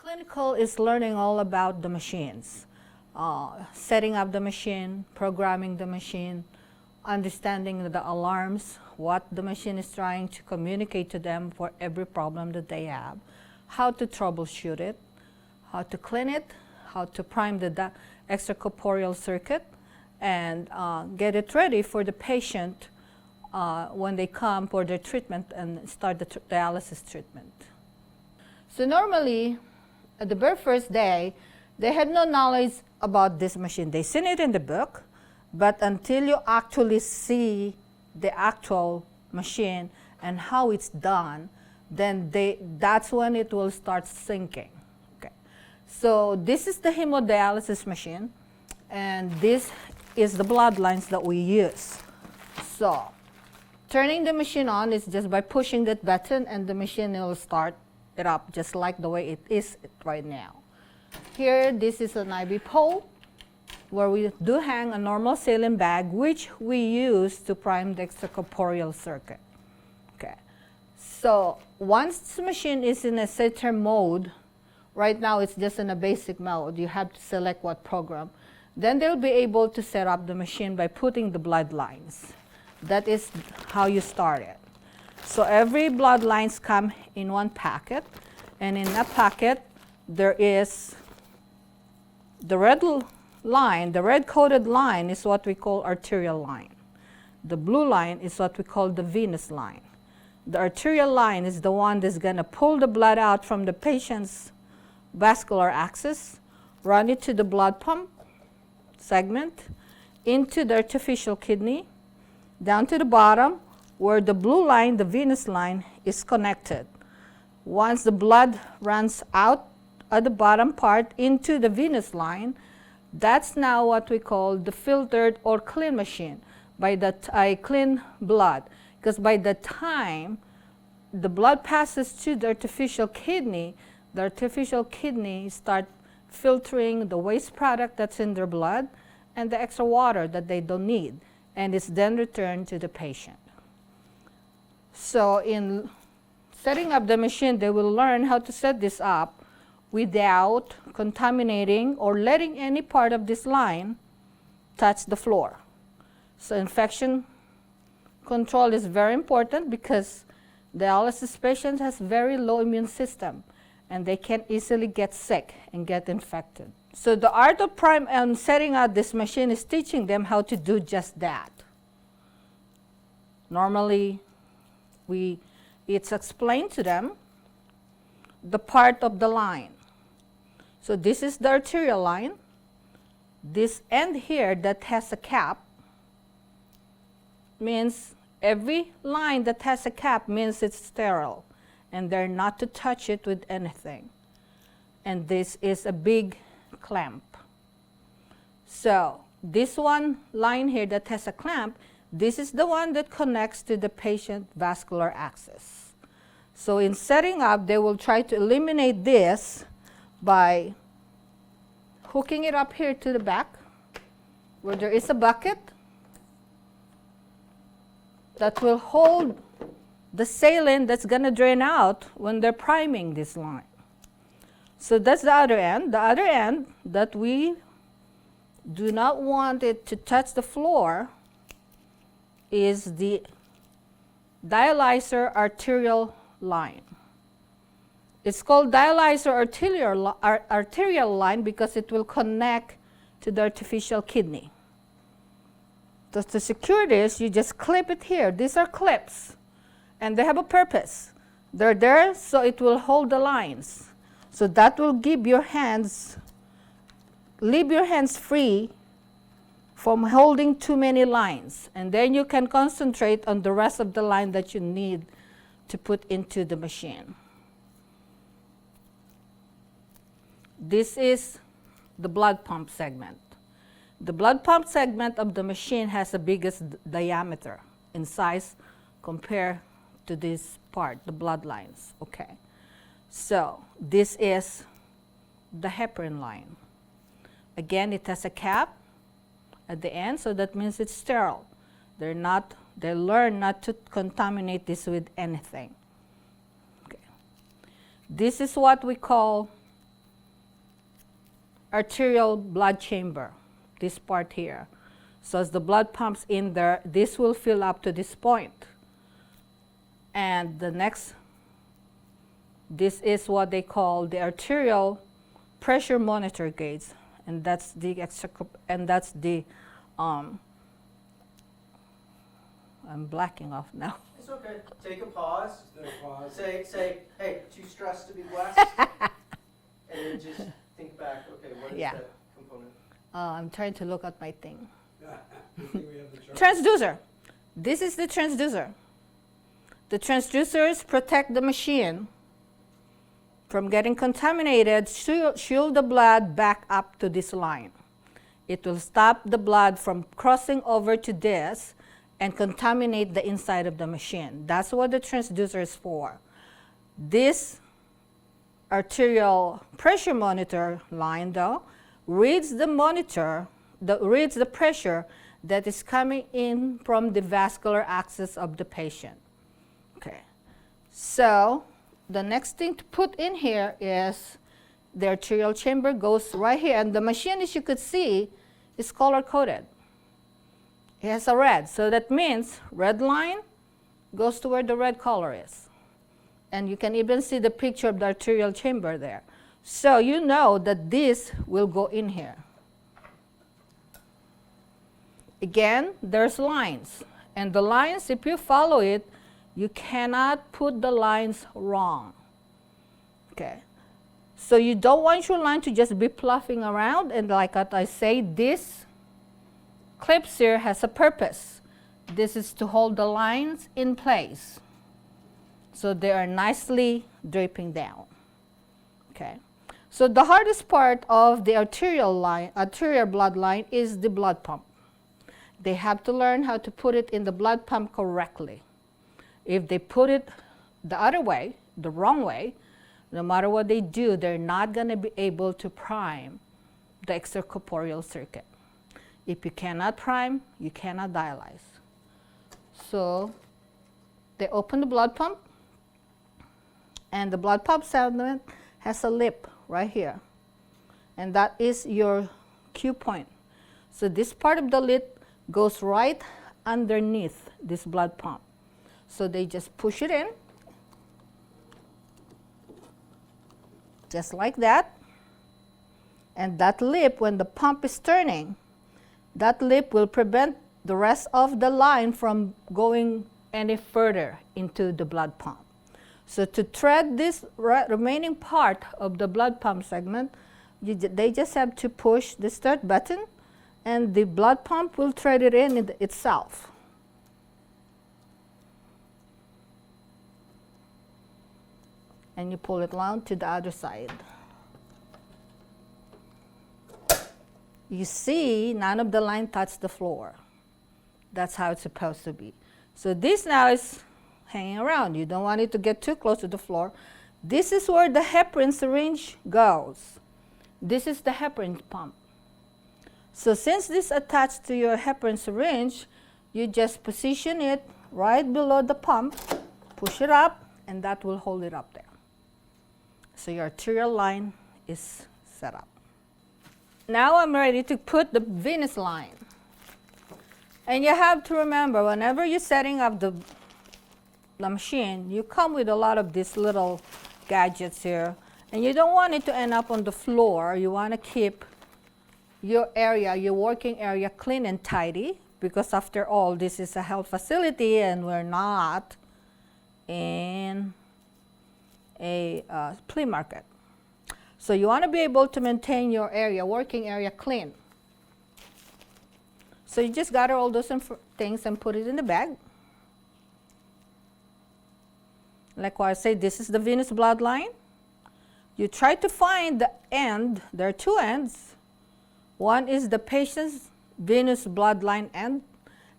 Clinical is learning all about the machines, setting up the machine, programming the machine, understanding the alarms, what the machine is trying to communicate to them for every problem that they have, how to troubleshoot it, how to clean it, how to prime the extracorporeal circuit, and get it ready for the patient when they come for their treatment and start the dialysis treatment. So normally, at the very first day, they had no knowledge about this machine. They seen it in the book, but until you actually see the actual machine and how it's done, then that's when it will start sinking. Okay. So this is the hemodialysis machine, and this is the blood lines that we use. So turning the machine on is just by pushing that button, and the machine will start it up just like the way it is right now. Here, this is an IV pole where we do hang a normal saline bag, which we use to prime the extracorporeal circuit. Okay. So once the machine is in a setter mode, right now it's just in a basic mode. You have to select what program. Then they'll be able to set up the machine by putting the blood lines. That is how you start it. So every blood lines come in one packet, and in that packet there is the red line. The red coded line is what we call arterial line. The blue line is what we call the venous line. The arterial line is the one that's going to pull the blood out from the patient's vascular axis, run it to the blood pump segment, into the artificial kidney, down to the bottom, where the blue line, the venous line, is connected. Once the blood runs out at the bottom part into the venous line, that's now what we call the filtered or clean machine, clean blood. Because by the time the blood passes to the artificial kidney start filtering the waste product that's in their blood and the extra water that they don't need, and it's then returned to the patient. So in setting up the machine, they will learn how to set this up without contaminating or letting any part of this line touch the floor. So infection control is very important because dialysis patients has very low immune system, and they can easily get sick and get infected. So the art of setting out this machine is teaching them how to do just that. Normally, it's explained to them the part of the line. So this is the arterial line. This end here that has a cap means every line that has a cap means it's sterile, and they're not to touch it with anything. And this is a big clamp. So this one line here that has a clamp, this is the one that connects to the patient vascular axis. So in setting up, they will try to eliminate this by hooking it up here to the back, where there is a bucket that will hold the saline that's going to drain out when they're priming this line. So that's the other end. The other end that we do not want it to touch the floor is the dialyzer arterial line. It's called dialyzer arterial line because it will connect to the artificial kidney. So to secure this, you just clip it here. These are clips, and they have a purpose. They're there so it will hold the lines. So that will leave your hands free from holding too many lines, and then you can concentrate on the rest of the line that you need to put into the machine. This is the blood pump segment. The blood pump segment of the machine has the biggest diameter in size compared to this part, the blood lines. Okay. So this is the heparin line. Again, it has a cap at the end, so that means it's sterile. They learn not to contaminate this with anything. Okay. This is what we call arterial blood chamber, this part here. So as the blood pumps in there, this will fill up to this point. And the next, this is what they call the arterial pressure monitor gauge, and that's the I'm blacking off now. It's okay. Take a pause. Say, hey, too stressed to be blessed. And then just think back, okay, what is that component? I'm trying to look at my thing. Transducer. This is the transducer. The transducers protect the machine from getting contaminated, shield the blood back up to this line. It will stop the blood from crossing over to this and contaminate the inside of the machine. That's what the transducer is for. This arterial pressure monitor line, though, reads the reads the pressure that is coming in from the vascular access of the patient. Okay, so the next thing to put in here is the arterial chamber goes right here, and the machine, as you could see, is color-coded. It has a red, so that means red line goes to where the red color is. And you can even see the picture of the arterial chamber there. So you know that this will go in here. Again, there's lines. And the lines, if you follow it, you cannot put the lines wrong. Okay. So you don't want your line to just be fluffing around, and like I say, this clips here has a purpose. This is to hold the lines in place, so they are nicely draping down. Okay. So the hardest part of the arterial blood line is the blood pump. They have to learn how to put it in the blood pump correctly. If they put it the other way, the wrong way, no matter what they do, they're not going to be able to prime the extracorporeal circuit. If you cannot prime, you cannot dialyze. So they open the blood pump, and the blood pump segment has a lip right here, and that is your cue point. So this part of the lip goes right underneath this blood pump. So they just push it in, just like that. And that lip, when the pump is turning, that lip will prevent the rest of the line from going any further into the blood pump. So to thread this remaining part of the blood pump segment, they just have to push the start button, and the blood pump will thread it in itself. And you pull it down to the other side. You see, none of the line touched the floor. That's how it's supposed to be. So this now is hanging around. You don't want it to get too close to the floor. This is where the heparin syringe goes. This is the heparin pump. So since this is attached to your heparin syringe, you just position it right below the pump, push it up, and that will hold it up there. So your arterial line is set up. Now I'm ready to put the venous line. And you have to remember, whenever you're setting up the machine, you come with a lot of these little gadgets here. And you don't want it to end up on the floor. You want to keep your area, your working area, clean and tidy, because after all, this is a health facility and we're not in a flea market. So you want to be able to maintain your area, working area, clean. So you just gather all those things and put it in the bag. Like what I say, this is the venous blood line. You try to find the end. There are two ends. One is the patient's venous blood line end,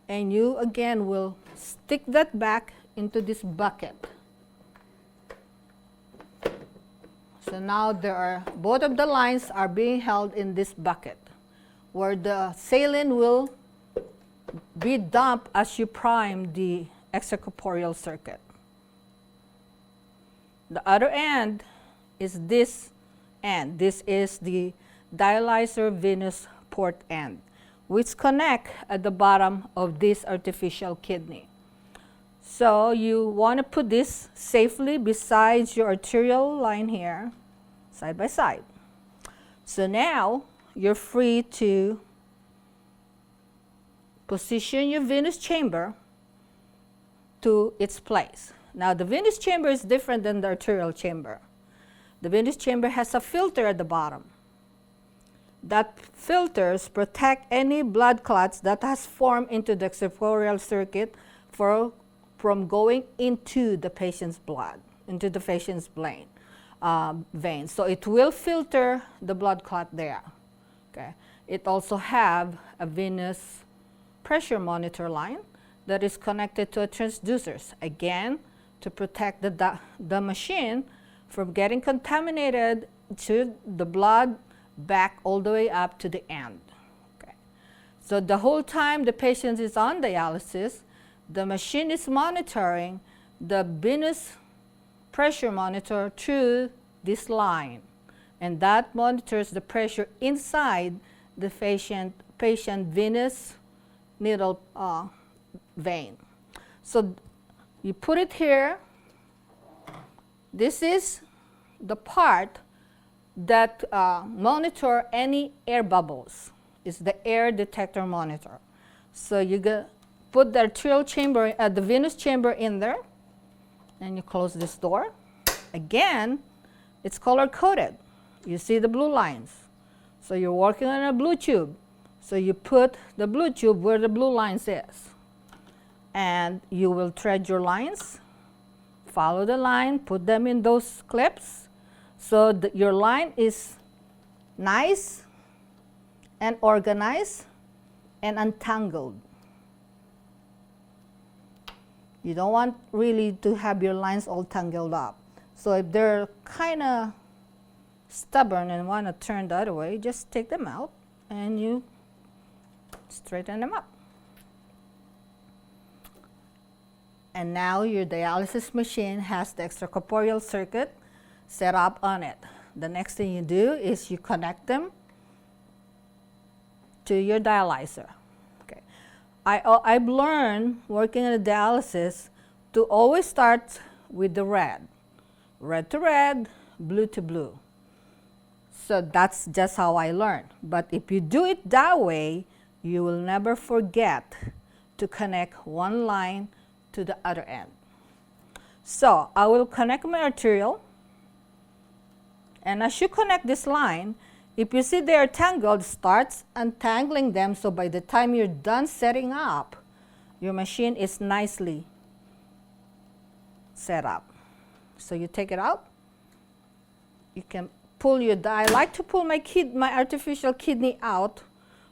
and you again will stick that back into this bucket. So now both of the lines are being held in this bucket, where the saline will be dumped as you prime the extracorporeal circuit. The other end is this end. This is the dialyzer venous port end, which connect at the bottom of this artificial kidney. So you want to put this safely beside your arterial line here, side by side. So now you're free to position your venous chamber to its place. Now the venous chamber is different than the arterial chamber. The venous chamber has a filter at the bottom. That filters protect any blood clots that has formed into the extracorporeal circuit from going into the patient's blood, into the patient's vein. So it will filter the blood clot there. Okay. It also have a venous pressure monitor line that is connected to a transducers, again, to protect the machine from getting contaminated to the blood back all the way up to the end. Okay. So the whole time the patient is on dialysis, the machine is monitoring the venous pressure monitor through this line, and that monitors the pressure inside the patient venous needle vein. So you put it here. This is the part that monitor any air bubbles. It's the air detector monitor. So you put the arterial chamber, the venous chamber in there, and you close this door. Again, it's color coded. You see the blue lines. So you're working on a blue tube. So you put the blue tube where the blue lines is. And you will thread your lines, follow the line, put them in those clips, so that your line is nice and organized and untangled. You don't want really to have your lines all tangled up. So if they're kind of stubborn and want to turn the other way, just take them out and you straighten them up. And now your dialysis machine has the extracorporeal circuit set up on it. The next thing you do is you connect them to your dialyzer. Okay. I've learned working in the dialysis to always start with the red. Red to red, blue to blue. So that's just how I learned. But if you do it that way, you will never forget to connect one line to the other end. So I will connect my arterial, and as you connect this line, if you see they are tangled, start untangling them, so by the time you're done setting up, your machine is nicely set up. So you take it out, you can pull I like to pull my artificial kidney out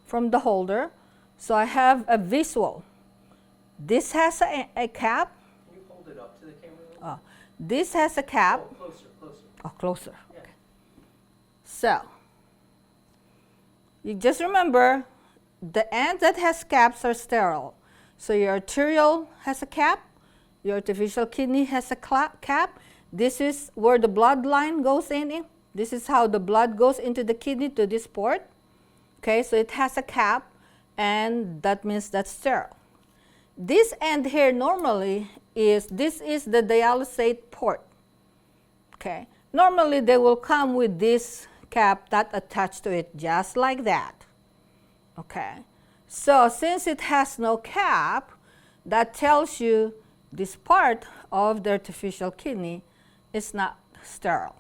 from the holder, so I have a visual. This has a cap. Can you hold it up to the camera? This has a cap. Oh, closer, closer. Oh, closer. Yeah. Okay. So you just remember the ends that has caps are sterile. So your arterial has a cap, your artificial kidney has a cap. This is where the blood line goes in. This is how the blood goes into the kidney to this port. Okay, so it has a cap, and that means that's sterile. This end here normally this is the dialysate port. Okay, normally they will come with this cap that attached to it, just like that. Okay, so since it has no cap, that tells you this part of the artificial kidney is not sterile.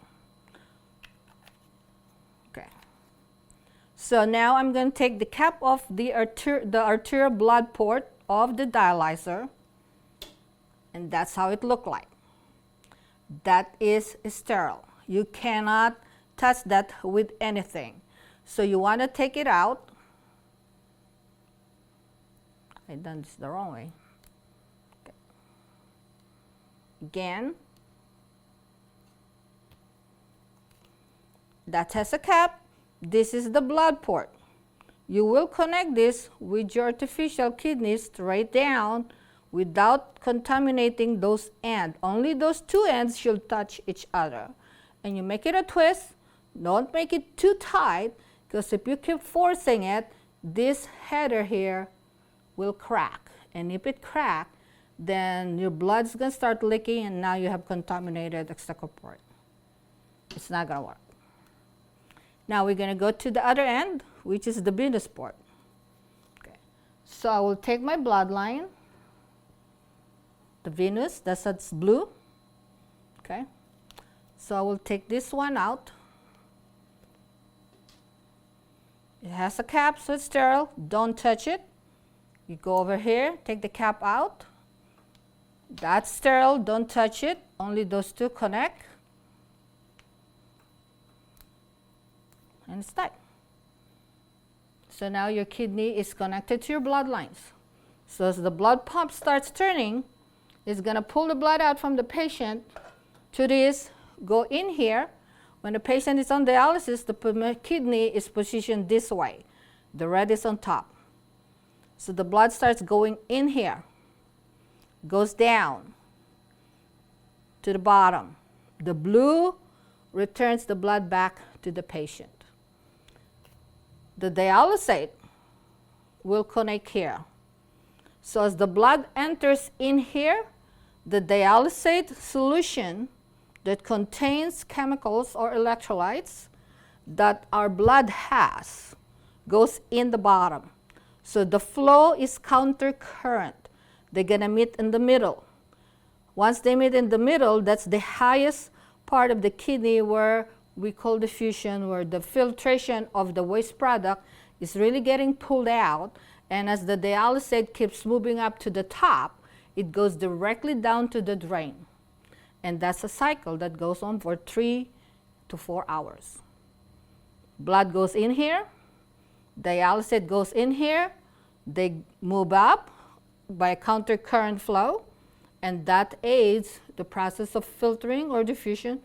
Okay, so now I'm going to take the cap off the arterial blood port of the dialyzer, and that's how it looked like. That is sterile. You cannot touch that with anything. So you want to take it out. I done this the wrong way. Okay. Again, that has a cap. This is the blood port. You will connect this with your artificial kidney straight down without contaminating those ends. Only those two ends should touch each other. And you make it a twist. Don't make it too tight, Because if you keep forcing it, this header here will crack. And if it cracks, then your blood's going to start leaking, and now you have contaminated extracorporeal. It's not going to work. Now we're going to go to the other end, which is the venous port. Okay. So I will take my bloodline, the venous, that's blue. Okay. So I will take this one out. It has a cap, so it's sterile. Don't touch it. You go over here, take the cap out. That's sterile, don't touch it. Only those two connect. And it's tight. So now your kidney is connected to your bloodlines. So as the blood pump starts turning, it's going to pull the blood out from the patient to this, go in here. When the patient is on dialysis, the kidney is positioned this way. The red is on top. So the blood starts going in here, goes down to the bottom. The blue returns the blood back to the patient. The dialysate will connect here. So as the blood enters in here, the dialysate solution that contains chemicals or electrolytes that our blood has goes in the bottom. So the flow is counter current. They're going to meet in the middle. Once they meet in the middle, that's the highest part of the kidney where we call diffusion, where the filtration of the waste product is really getting pulled out. And as the dialysate keeps moving up to the top, it goes directly down to the drain. And that's a cycle that goes on for 3 to 4 hours. Blood goes in here, dialysate goes in here, they move up by counter current flow, and that aids the process of filtering or diffusion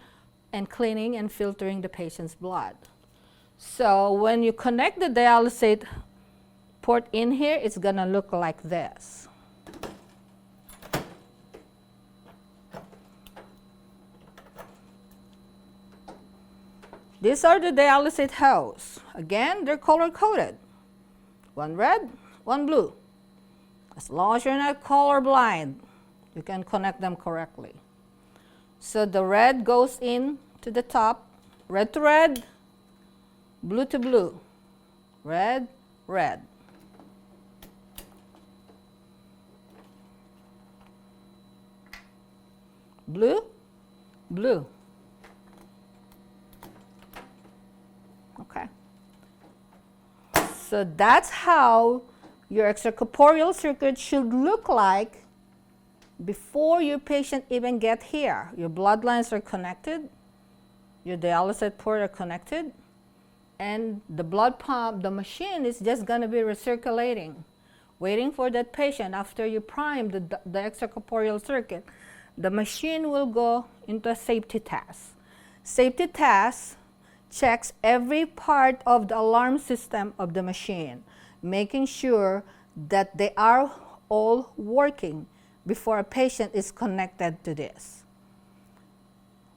and cleaning and filtering the patient's blood. So when you connect the dialysate port in here, it's going to look like this. These are the dialysate hose. Again, they're color-coded. One red, one blue. As long as you're not colorblind, you can connect them correctly. So the red goes in to the top, red to red, blue to blue, red, red. Blue, blue. Okay. So that's how your extracorporeal circuit should look like before your patient even get here. Your bloodlines are connected, your dialysate port are connected, and the blood pump, the machine is just going to be recirculating, waiting for that patient. After you prime the extracorporeal circuit, the machine will go into a safety test. Safety test checks every part of the alarm system of the machine, making sure that they are all working before a patient is connected to this.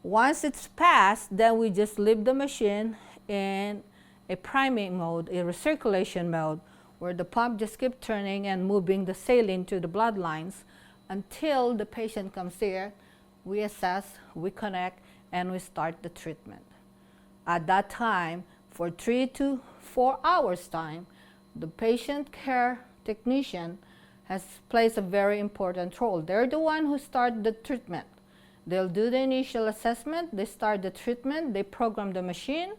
Once it's passed, then we just leave the machine in a priming mode, a recirculation mode, where the pump just keeps turning and moving the saline to the blood lines until the patient comes here. We assess, we connect, and we start the treatment. At that time, for 3 to 4 hours time, the patient care technician plays a very important role. They're the one who start the treatment. They'll do the initial assessment, they start the treatment, they program the machine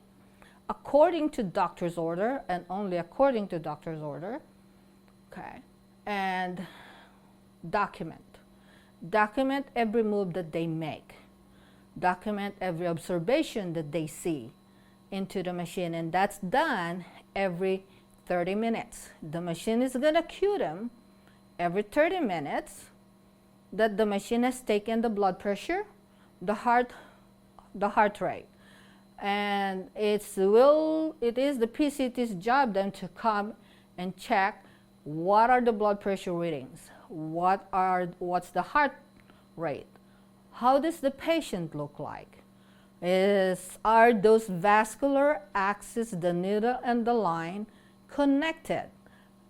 according to doctor's order and only according to doctor's order, okay, and document. Document every move that they make. Document every observation that they see into the machine, and that's done every 30 minutes. The machine is going to cue them every 30 minutes that the machine has taken the blood pressure, the heart rate. And it is the PCT's job then to come and check what are the blood pressure readings, what's the heart rate, how does the patient look like. Are those vascular axes, the needle and the line, connected?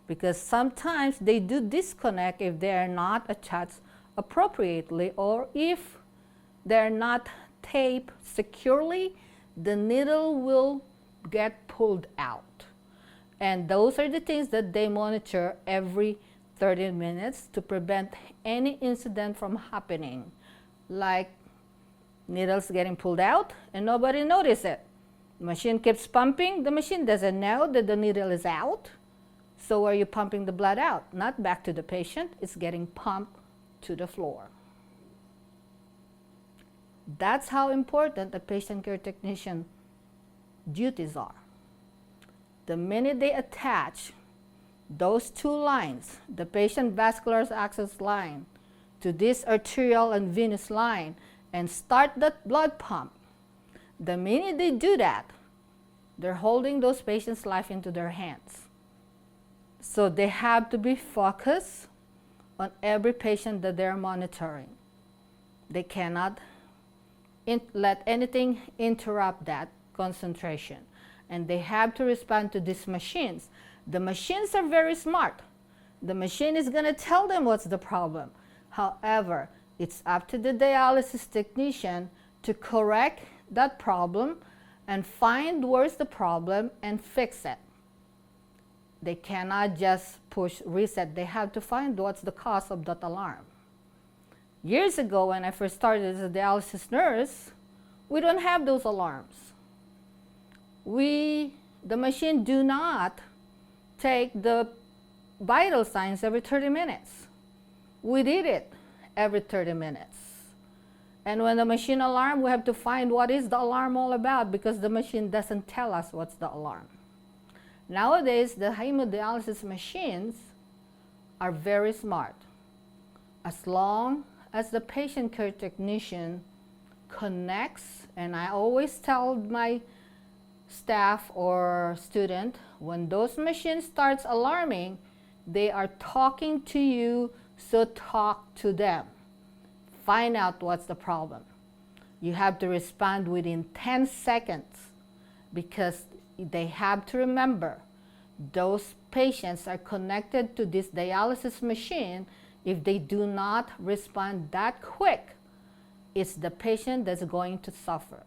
Because sometimes they do disconnect if they are not attached appropriately, or if they're not taped securely, the needle will get pulled out. And those are the things that they monitor every 30 minutes to prevent any incident from happening, like needles getting pulled out and nobody notices it. The machine keeps pumping. The machine doesn't know that the needle is out. So are you pumping the blood out? Not back to the patient. It's getting pumped to the floor. That's how important the patient care technician duties are. The minute they attach those two lines, the patient vascular access line to this arterial and venous line, and start that blood pump, the minute they do that, they're holding those patients' life into their hands. So they have to be focused on every patient that they're monitoring. They cannot let anything interrupt that concentration. And they have to respond to these machines. The machines are very smart. The machine is going to tell them what's the problem. However, it's up to the dialysis technician to correct that problem and find where's the problem and fix it. They cannot just push reset. They have to find what's the cause of that alarm. Years ago, when I first started as a dialysis nurse, we don't have those alarms. The machine do not take the vital signs every 30 minutes. We did it every 30 minutes. And when the machine alarm, we have to find what is the alarm all about, because the machine doesn't tell us what's the alarm. Nowadays, the hemodialysis machines are very smart. As long as the patient care technician connects, and I always tell my staff or student, when those machines starts alarming, they are talking to you, so talk to them. Find out what's the problem. You have to respond within 10 seconds, because they have to remember those patients are connected to this dialysis machine. If they do not respond that quick, it's the patient that's going to suffer.